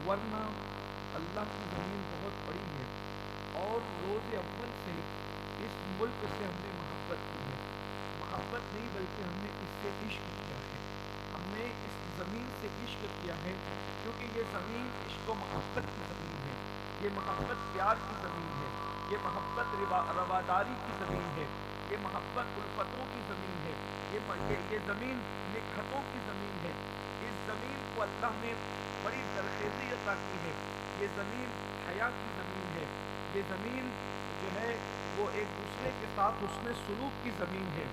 ورنہ اللہ کی زمین بہت بڑی ہے اور روز اول سے اس ملک سے ہم نے محبت کی ہے. محبت نہیں بلکہ ہم نے اس سے عشق کیا ہے. ہم نے اس زمین سے عشق کیا ہے کیونکہ یہ زمین عشق و محبت کی زمین ہے. یہ محبت پیار کی زمین ہے. یہ محبت رواداری کی زمین ہے. یہ محبت الفتوں کی زمین ہے. یہ زمین نکھتوں کی زمین ہے. اس زمین کو اللہ نے بڑی درخیزی عطا کی ہے. یہ زمین حیا کی زمین ہے. یہ زمین جو ہے وہ ایک دوسرے کے ساتھ حسن سلوک کی زمین ہے.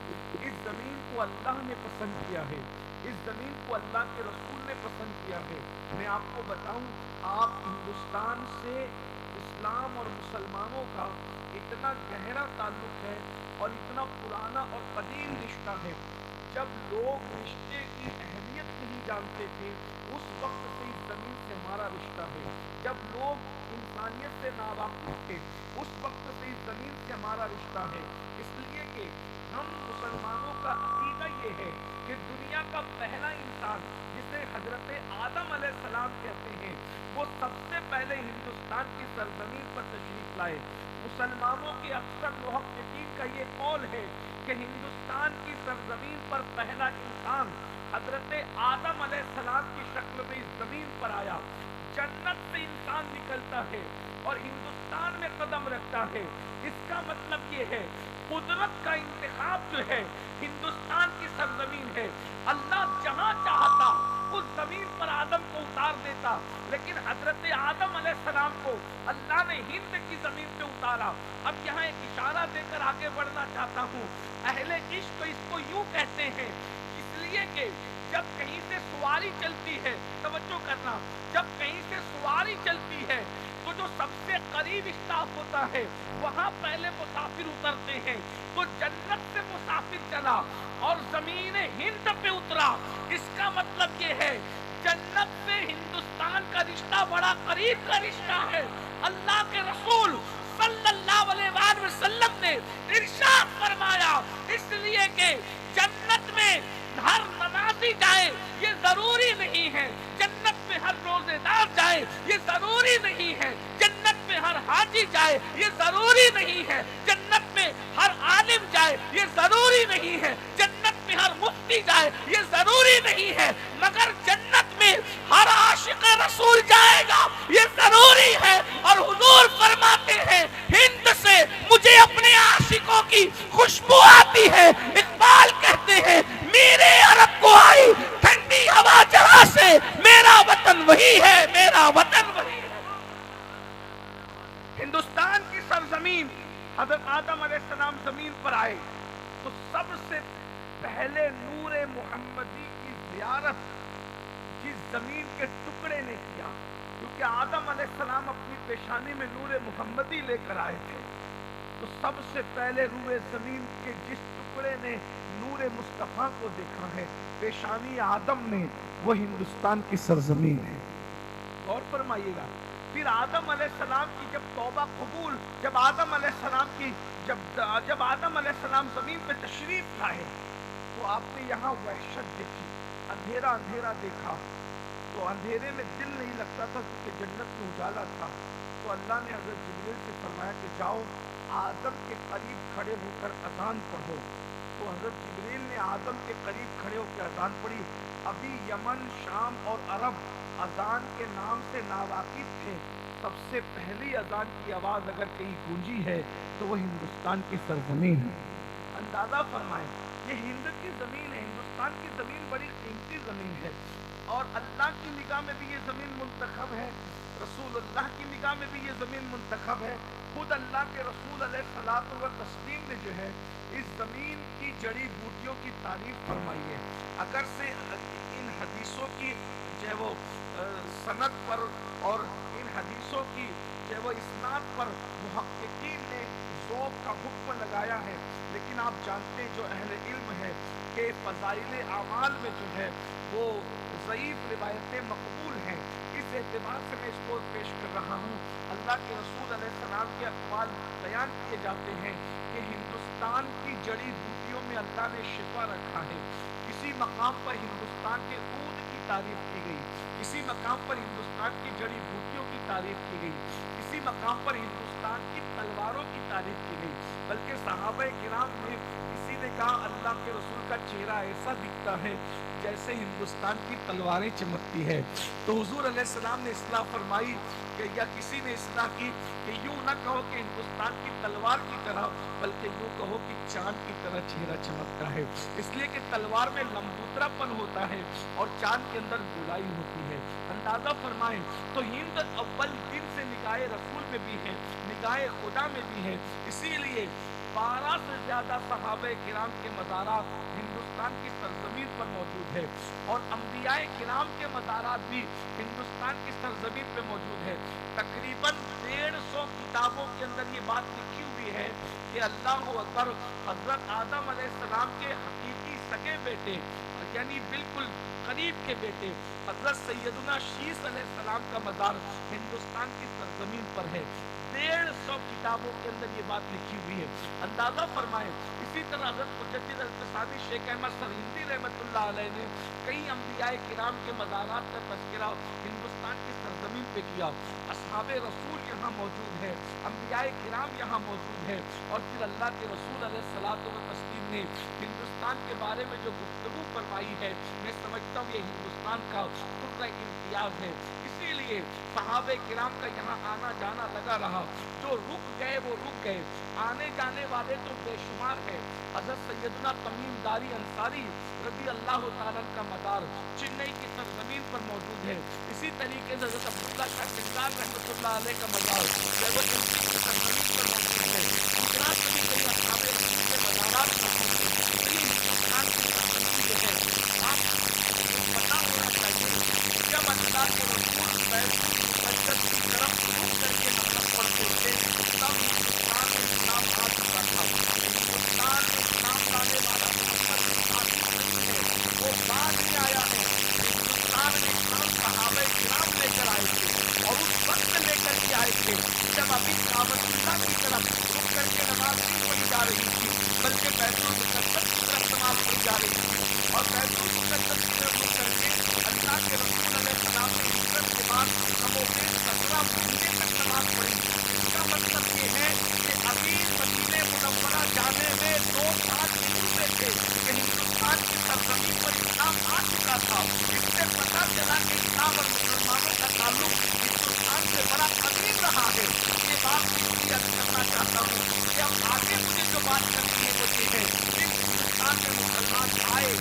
اس زمین کو اللہ نے پسند کیا ہے. اس زمین کو اللہ کے رسول نے پسند کیا ہے. میں آپ کو بتاؤں، آپ ہندوستان سے اسلام اور مسلمانوں کا اتنا گہرا تعلق ہے اور اتنا پرانا اور قدیم رشتہ ہے. جب لوگ رشتے کی اہمیت نہیں جانتے تھے اس وقت سے اس زمین سے ہمارا رشتہ ہے. جب لوگ انسانیت سے ناواقف تھے اس وقت سے اس زمین سے ہمارا رشتہ ہے. اس لیے کہ ہم مسلمانوں کا عقیدہ یہ ہے کہ دنیا کا پہلا انسان جسے حضرت آدم علیہ السلام کہتے ہیں وہ سب سے پہلے ہندوستان کی سرزمین پر تشریف لائے. مسلمانوں کے اکثر محققین کا یہ قول ہے کہ ہندوستان کی سرزمین پر پہلا انسان حضرت آدم علیہ السلام کی شکل میں اس زمین پر آیا. جنت سے انسان نکلتا ہے اور ہندوستان میں قدم رکھتا ہے. اس کا مطلب یہ ہے قدرت کا انتخاب جو ہے ہندوستان کی سرزمین ہے. اللہ جہاں چاہتا اس زمین پر آدم کو اتار دیتا، لیکن حضرت آدم علیہ السلام کو اللہ نے ہند کی زمین پہ اتارا. اب یہاں ایک اشارہ دے کر آگے بڑھنا چاہتا ہوں. اہل عشق اس کو یوں کہتے ہیں اس لیے کہ جب کہیں سے سواری چلتی ہے، توجہ کرنا، جب کہیں سے سواری چلتی ہے تو جو سب سے قریب اسٹاپ ہوتا ہے وہاں پہلے مسافر اترتے ہیں. تو جنت سے مسافر چلا اور زمین ہند پہ اترا. اس کا مطلب یہ ہے جنت سے ہندوستان کا رشتہ بڑا قریب کا رشتہ ہے. اللہ کے رسول صلی اللہ علیہ وآلہ وسلم نے ارشاد فرمایا اس لیے کہ جنت میں ہر نمازی جائے یہ ضروری نہیں ہے، جنت میں ہر روزے دار جائے یہ ضروری نہیں ہے، جنت میں ہر حاجی جائے یہ ضروری نہیں ہے، جنت میں ہر عالم جائے یہ ضروری نہیں ہے، جنت میں ہر مفتی جائے یہ ضروری نہیں ہے، مگر جنت میں ہر عاشق رسول جائے گا یہ ضروری ہے. اور حضور فرماتے ہیں ہند سے مجھے اپنے عاشقوں کی خوشبو آتی ہے. اقبال کہتے ہیں میرے عرب کو آئی ٹھنڈی ہوا جہاں سے، میرا وطن وہی ہے، میرا وطن وہی ہے. ہندوستان کی سرزمین حضرت آدم علیہ السلام زمین پر آئے تو سب سے پہلے نور محمدی کی زیارت جس زمین کے ٹکڑے نے کیا، کیونکہ آدم علیہ السلام اپنی پیشانی میں نور محمدی لے کر آئے تھے، تو سب سے پہلے روئے زمین کے جس ٹکڑے نے نور مصطفیٰ کو دیکھا ہے پیشانی آدم نے، وہ ہندوستان کی سرزمین ہے. غور فرمائیے گا. پھر آدم علیہ السلام کی جب توبہ قبول، جب آدم علیہ السلام زمین پہ تشریف لائے تو آپ نے یہاں وحشت دیکھی، اندھیرا اندھیرا دیکھا. تو اندھیرے میں دل نہیں لگتا تھا کیونکہ جنت میں اجالا تھا. تو اللہ نے حضرت جبریل سے فرمایا کہ جاؤ آدم کے قریب کھڑے ہو کر اذان پڑھو. تو حضرت جبریل نے آدم کے قریب کھڑے ہو کر اذان پڑھی. ابھی یمن، شام اور عرب اذان کے نام سے ناواقف تھے. سب سے پہلی اذان کی آواز اگر کہیں گونجی ہے تو وہ ہندوستان کی سرزمین ہے. اندازہ فرمائیں یہ ہند کی زمین ہے، ہندوستان کی زمین بڑی قیمتی زمین ہے اور اللہ کی نگاہ میں بھی یہ زمین منتخب ہے، رسول اللہ کی نگاہ میں بھی یہ زمین منتخب ہے. خود اللہ کے رسول علیہ الصلوۃ والتسلیم نے جو ہے اس زمین کی جڑی بوٹیوں کی تعریف فرمائی ہے. اگر سے ان حدیثوں کی جو ہے وہ سند پر اور ان حدیثوں کی جو ہے وہ اسناد پر محققین نے ذوق کا حکم لگایا ہے، لیکن آپ جانتے جو اہل علم ہے کہ فضائل اعمال میں جو ہے وہ ضعیف روایتیں مقبول ہیں. اس اعتبار سے میں اس کو پیش کر رہا ہوں. اللہ کے رسول علیہ السلام کے اقوال بیان کیے جاتے ہیں کہ ہندوستان کی جڑی بوٹیوں میں اللہ نے شفا رکھا ہے. کسی مقام پر ہندوستان کے عود کی तारीफ की गई, किसी मकाम पर हिंदुस्तान की जड़ी बूटियों की तारीफ की गई, किसी मकाम पर हिंदुस्तान की तलवारों की तारीफ की गई, बल्कि सहाबा किराम ने किसी ने कहा अल्लाह के रसूल का चेहरा ऐसा दिखता है जैसे हिंदुस्तान की तलवारें चमकती है। तो हुजूर अलैहिस्सलाम ने इस्लाह फरमाई कि या किसी ने इस्लाह की कि यूं ना कहो कि हिंदुस्तान की तलवार की तरह, बल्कि यूं कहो कि चांद की तरह चेहरा चमकता है, इसलिए कि तलवार में लंबूतरापन होता है और चांद के अंदर गुलाई होती है। अंदाजा फरमाएं तो हिंद अव्वल दिन से निगाहे रसूल में भी है, निगाहे खुदा में भी है। इसीलिए 12 से ज्यादा सहाबे किराम के मज़ारात हिंदुस्तान की सरजमीन पर मौजूद है और अंबियाए किराम के मज़ारात भी हिंदुस्तान की सरजमीन पर मौजूद है। तकरीबन 150 किताबों के अंदर ये बात लिखी हुई है कि अल्लाह अकबर, हजरत आदम अलैहिस्सलाम के हकीकी सगे बेटे यानी बिल्कुल करीब के बेटे हजरत सैयदना शीस अलैहिस्सलाम का मज़ार हिंदुस्तान की सरजमीन पर है। 150 किताबों के अंदर ये बात लिखी हुई है। अंदाजा फरमाएं। इसी तरह हज़रत मुजद्दिद अल-क़सामी शेख अहमद सरहिंदी रहमतुल्लाह अलैह ने कई अंबियाए किराम के मज़ारात का तज़किरा हिंदुस्तान की सरजमीन पे किया। असहाबे रसूल यहाँ मौजूद है, अंबियाए किराम यहाँ मौजूद है और फिर अल्लाह के रसूल अलैहिस्सलातु व तस्लीम ने हिंदुस्तान के बारे में जो गुफ्तगू फरमाई है, मैं समझता हूँ ये हिंदुस्तान का खुर्रा इम्तियाज़ है। इसीलिए सहाबे किराम का यहाँ आना जाना लगा रहा। जो रुक गए वो रुक गए, आने जाने वाले तो बेशुमार है। हज़रत सैयदना तमीम दारी अंसारी रज़ी अल्लाह ताला का मज़ार चेन्नई की सरजमीन पर मौजूद है। इसी तरीके से हज़रत अब्दुल्ला का किरदार रहमतुल्लाह अलैह का मज़ार देवबंद की सरजमीन पर मौजूद है। गुजरात में भी कई असहाबे रसूल के मज़ारात मौजूद हैं। कई हिंदुस्तान की सरजमीन जो है आपको पता होना चाहिए। जब अल्लाह के रसूल बैतुल मुक़द्दस की तरफ रुख करके नमाज़ पढ़ते थे तब हिंदुस्तान में इस्लाम आ चुका था। हिंदुस्तान में इस्लाम लाने वाला मोहम्मद आसिफ नहीं है, वो बाद में आया है। हिंदुस्तान में इस्लाम सहाबा किराम लेकर आए थे और उस वक्त लेकर के आए थे जब अभी काबतुल्लाह की तरफ रुख करके नमाज नहीं पढ़ी जा रही थी, बल्कि बैतुल मुक़द्दस की तरफ नमाज पढ़ी जा रही थी। और बैतुल मुक़द्दस की तरफ रुख करके अल्लाह के रसूल अलैहिस्सलाम ने हिजरत के बाद कमोबेश 17 महीने तक नमाज पढ़ी। इसका मतलब ये है कि अभी मदीने मुनव्वरा जाने में 2-5 दिन हुए थे कि हिंदुस्तान की सरजमीन पर इस्लाम आ चुका था। इससे पता चला कि इस्लाम और मुसलमानों का ताल्लुक हिंदुस्तान से बड़ा करीब रहा है। ये बात मैं इसलिए अर्ज करना चाहता हूँ कि अब आगे मुझे जो बात करनी है वो ये है कि हिंदुस्तान में मुसलमान आए,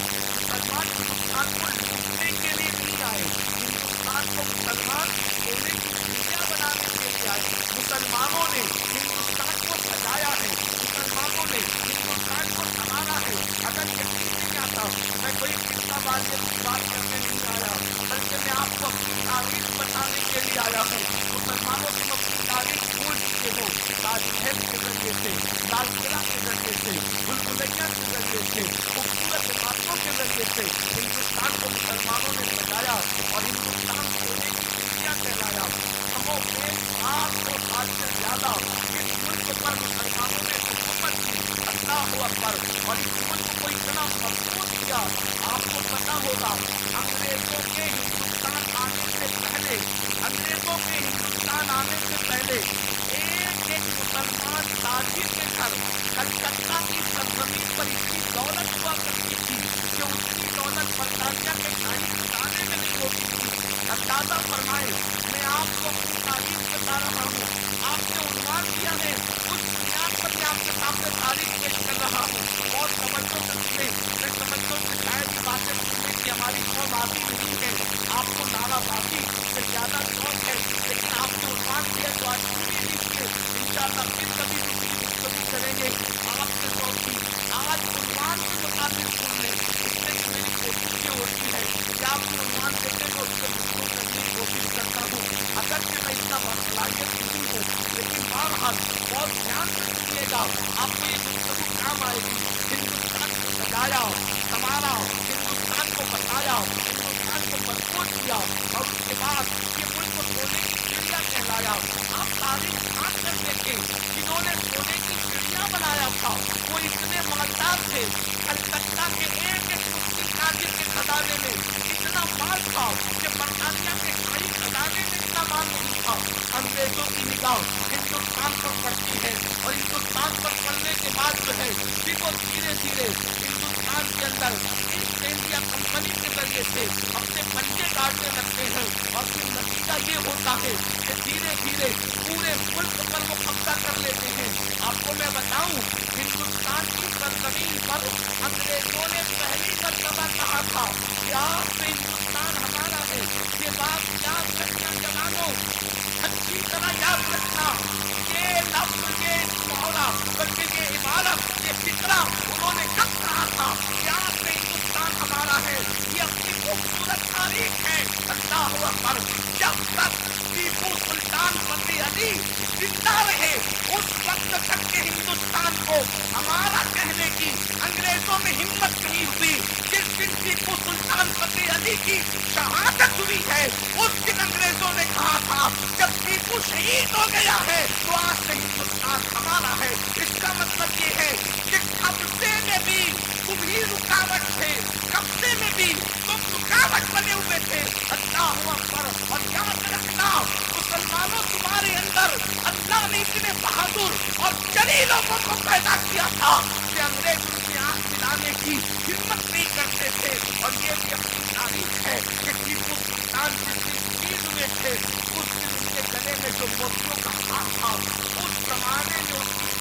मुसलमान हिंदुस्तान को लूटने के लिए नहीं आए, हिंदुस्तान को मुसलमान सोने की चिड़िया बनाने के लिए आए। मुसलमानों ने हिंदुस्तान को सजाया है, मुसलमानों ने हिंदुस्तान को संवारा है। अगर यकीन नहीं आता, मैं कोई किस्सा वालियत की बात करने नहीं आया, बल्कि मैं आपको अपनी तारीख बताने के लिए आया हूँ। मुसलमानों तुम अपनी तारीख भूल चुके हो। ताजमहल के जरिए से, लाल किला के जरिए से, बुलबुलैया के जरिए से, खूबसूरत इमारतों के जरिए से हिंदुस्तान को मुसलमानों ने सजाया और हिंदुस्तान सोने की चिड़िया कहलाया। कमोबेश 800 साल से ज्यादा इस मुल्क पर मुसलमानों ने हुकूमत की। अल्लाहु अकबर। और इस मुल्क को इतना मजबूत किया, आपको पता होगा अंग्रेजों के हिंदुस्तान आने से पहले, अंग्रेजों के हिंदुस्तान आने से पहले एक एक मुसलमान ताजिर के घर कलकत्ता की सरजमीन पर इतनी दौलत हुआ करती थी कि उसकी दौलत बरतानिया के शाही खजाने में नहीं होती थी। अंदाजा फरमाए, मैं आपको अपनी तारीफ बता रहा हूँ, आपने उन्वान किया है, उस बुनियाद पर मैं आपके सामने तारीफ पेश कर रहा हूँ। और तवज्जो से सुने, मैं समझता हूँ कि शायद ये बातें सुनने की हमारी कौम आती नहीं है, आपको नाराबाजी से ज्यादा शौक है, लेकिन आपने उन्वान किया तो आज सुनिए लीजिए। इंशाअल्लाह फिर कभी गुफ्तगू करेंगे आपके शौक की। आज उन्वान के मुताबिक सुन लें, इसलिए मेरी कोशिश ये होती है कि आप उन्वान देते हो उससे गुफ्तगू करने की कोशिश करता हूँ। अगर कि मैं इतना बासलाहियत नहीं हूँ, लेकिन बहरहाल बहुत ध्यान से सुनिएगा, आपको ये गुफ्तगू काम आएगी। हिंदुस्तान को सजाया, संवारा, हिंदुस्तान को बताया, हिंदुस्तान को मजबूत किया और उसके बाद ये मुल्क को सोने की चिड़िया कहलाया। आप तारीख मान कर देखें, जिन्होंने सोने की चिड़िया बनाया था वो इतने मालदार थे। कलकत्ता के एक एक मुस्लिम ताजिर के खजाने में इतना माल था انگریزوں کی نگاہ ہندوستان پر پڑتی ہے، اور ہندوستان پر پڑنے کے بعد جو ہے پھر وہ دھیرے دھیرے ہندوستان کے اندر ایسٹ انڈیا کمپنی کے ذریعے سے اپنے پنجے کاٹنے لگتے ہیں، اور پھر نتیجہ یہ ہوتا ہے کہ دھیرے دھیرے پورے ملک پر وہ قبضہ کر لیتے ہیں۔ آپ کو میں بتاؤں، ہندوستان کی سرزمین پر انگریزوں نے پہلی مرتبہ کہا تھا کہ آپ سے ہندوستان ہمارا ہے۔ یہ بات یاد رکھنا جوانوں، اچھی طرح یاد رکھنا، یہ لفظ، یہ محاورہ، بلکہ یہ عبارت، یہ فکرہ انہوں نے کب کہا تھا کہ آپ سے ہندوستان ہمارا ہے؟ یہ اپنی خوبصورت تاریخ ہے۔ اللہ اکبر! جب تک ٹیپو سلطان فضل علی زندہ رہے اس وقت تک کے ہندوستان کو ہمارا کہنے کی انگریزوں میں ہمت نہیں ہوئی۔ جس دن ٹیپو سلطان فضل علی کی شہادت ہوئی ہے اس دن انگریزوں نے کہا تھا جب ٹیپو شہید ہو گیا ہے تو آج سے ہندوستان ہمارا ہے۔ اس کا مطلب یہ ہے کہ قبضے میں بھی تم ہی رکاوٹ تھے، قبضے میں بھی تم رکاوٹ بنے ہوئے تھے۔ اللہ اکبر! اور یاد رکھنا مسلمانوں، تمہارے اندر اللہ نے اتنے بہادر اور جلی لوگوں کو پیدا کیا تھا کہ انگریز ان کی آنکھ دلانے کی ہمت نہیں کرتے تھے۔ اور یہ بھی اپنی تاریخ ہے کہ ٹیپو سلطان جس دن شہید ہوئے تھے اس دن ان کے گلے میں جو موتیوں کا ہار تھا اس زمانے میں ان کی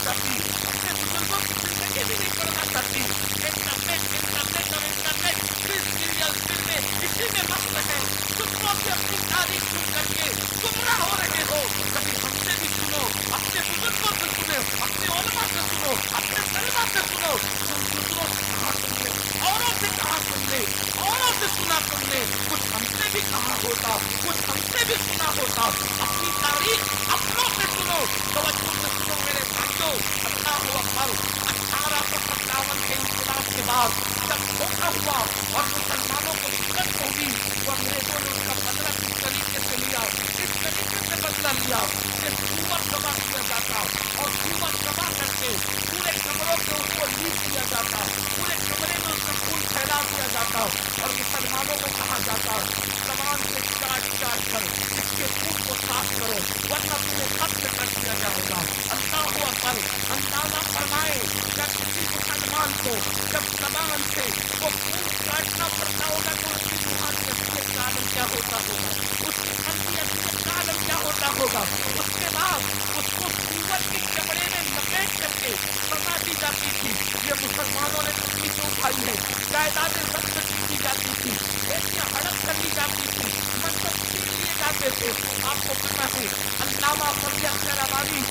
चाहती, अपने बुजुर्गों की जिंदगी भी नहीं पढ़ना चाहती। इंटरनेट और इंटरनेट फिर सीरियल फिल्में इसी में मस्त है। दूसरों से अपनी तारीफ सुन करके गुमराह हो रहे हो। कभी हमसे भी सुनो, अपने बुजुर्गों से सुनो, अपने उलमा से सुनो, अपने तलबा से सुनो। तुम दूसरों से कहा तुमने, औरों से कहा तुमने, औरों से सुना तुमने, कुछ हमसे भी कहा होता, कुछ हमसे भी सुना होता। अपनी तारीफ अपनों से सुनो। तवज्जो से सुनो मेरे भाइयों, अल्लाह अकबर। 1857 के इंकलाब के बाद जब धोखा हुआ और मुसलमानों को शिकस्त होगी, तो अंग्रेजों ने उसका बदला किस तरीके से लिया, किस तरीके से बदला लिया। ये सूअर जमा किया जाता और सूअर जमा करके पूरे कमरों के उसको लीप किया जाता, पूरे कमरे में उसका खून फैला दिया जाता और मुसलमानों को कहा जाता कमान से चाट चाट कर इसके खून को साफ करो, वरना तुम्हें कत्ल कर दिया जाएगा। अल्लाह अकबर। अंदाजा फरमाए जब किसी मुसलमान को जब कमान से वो खून काटना पड़ता होगा तो उसकी रूहानी असलियत का आलम क्या होता होगा, उसकी अंदर असलियत का आलम क्या होता होगा। उसके बाद उसको सूअर के कपड़े में लपेट करके सजा दी जाती थी। ये मुसलमानों ने तकलीफें उठाई है, जायदादें जब्त की जाती थी, बेटियां हड़प कर ली जाती थी, मंसब छीन लिए जाते थे। आपको पता है अल्लामा फजल खैराबादी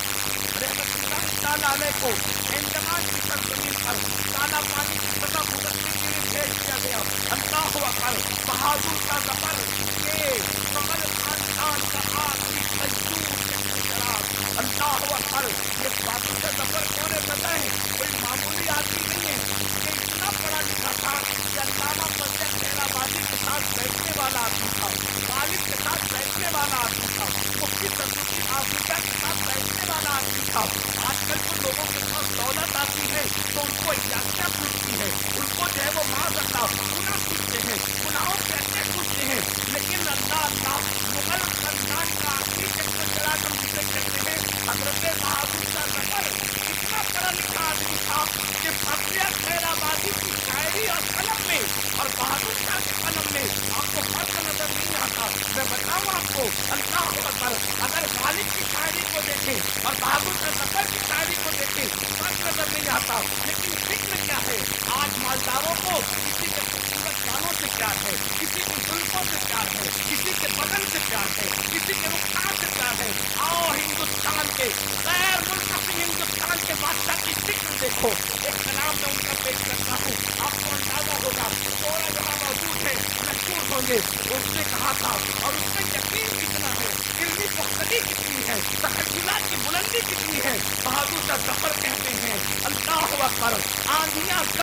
रहमतुल्लाह ताला अलैह को अंडमान की सरजमीन पर काला पानी की सजा भुगतने के लिए भेज दिया गया। अल्लाह अकबर। बहादुर का जफर, ये कमल खानदान का आखिरी मजदूर शराब। अल्लाह अकबर। ये बादशाह जफर कौन है पता है? कोई मामूली आदमी नहीं है। ये इतना पढ़ा लिखा था कि अल्लामा फजल खैराबादी के साथ बैठने वाला आदमी था, गालिब के साथ बैठने वाला आदमी था, मुफ्ती तजुद्दीन आफ्रीका के साथ बैठने वाला आदमी था। आजकल तो लोगों के पास दौलत आती है तो उनको यातना पूछती है, उनको जो है वो माज़अल्लाह गुनाह पूछते हैं, गुनाहों से अन्य पूछते हैं। लेकिन अल्लाह अल्लाह मुगल खानदान का आखिरी चक्कर हम जिसे कहते हैं हजरत बहादुर का जफर इतना पढ़ा लिखा आदमी था कि फजल खैराबादी की शायरी और कलम में और बहादुर शाह के कलम में आपको फर्क नजर नहीं आता। मैं बताऊं आपको, अल्लाह अकबर। अगर गालिब की शायरी को देखें और बहादुर का जफर की शायरी को देखें, फर्क नजर नहीं आता। लेकिन फिक्र क्या है, आज मालदारों को किसी के खूबसूरत गानों से प्यार है, किसी की जुल्फों से प्यार है, किसी के बदन से प्यार है, किसी के रुखसार से प्यार है। आओ हिंदुस्तान के गैर मुल्क हिंदुस्तान के बादशाह की फिक्र देखो। एक कलाम में उनका पेश करता हूँ, आपको अंदाजा होगा, थोड़ा जमा मौजूद है, मशहूर होंगे। उसने कहा था और उसका यकीन कितना है, इल्मी पुख्तगी कितनी है, तखय्युलात की बुलंदी कितनी है। बहादुर का जफर कहते हैं अल्लाह अकबर। आंधियां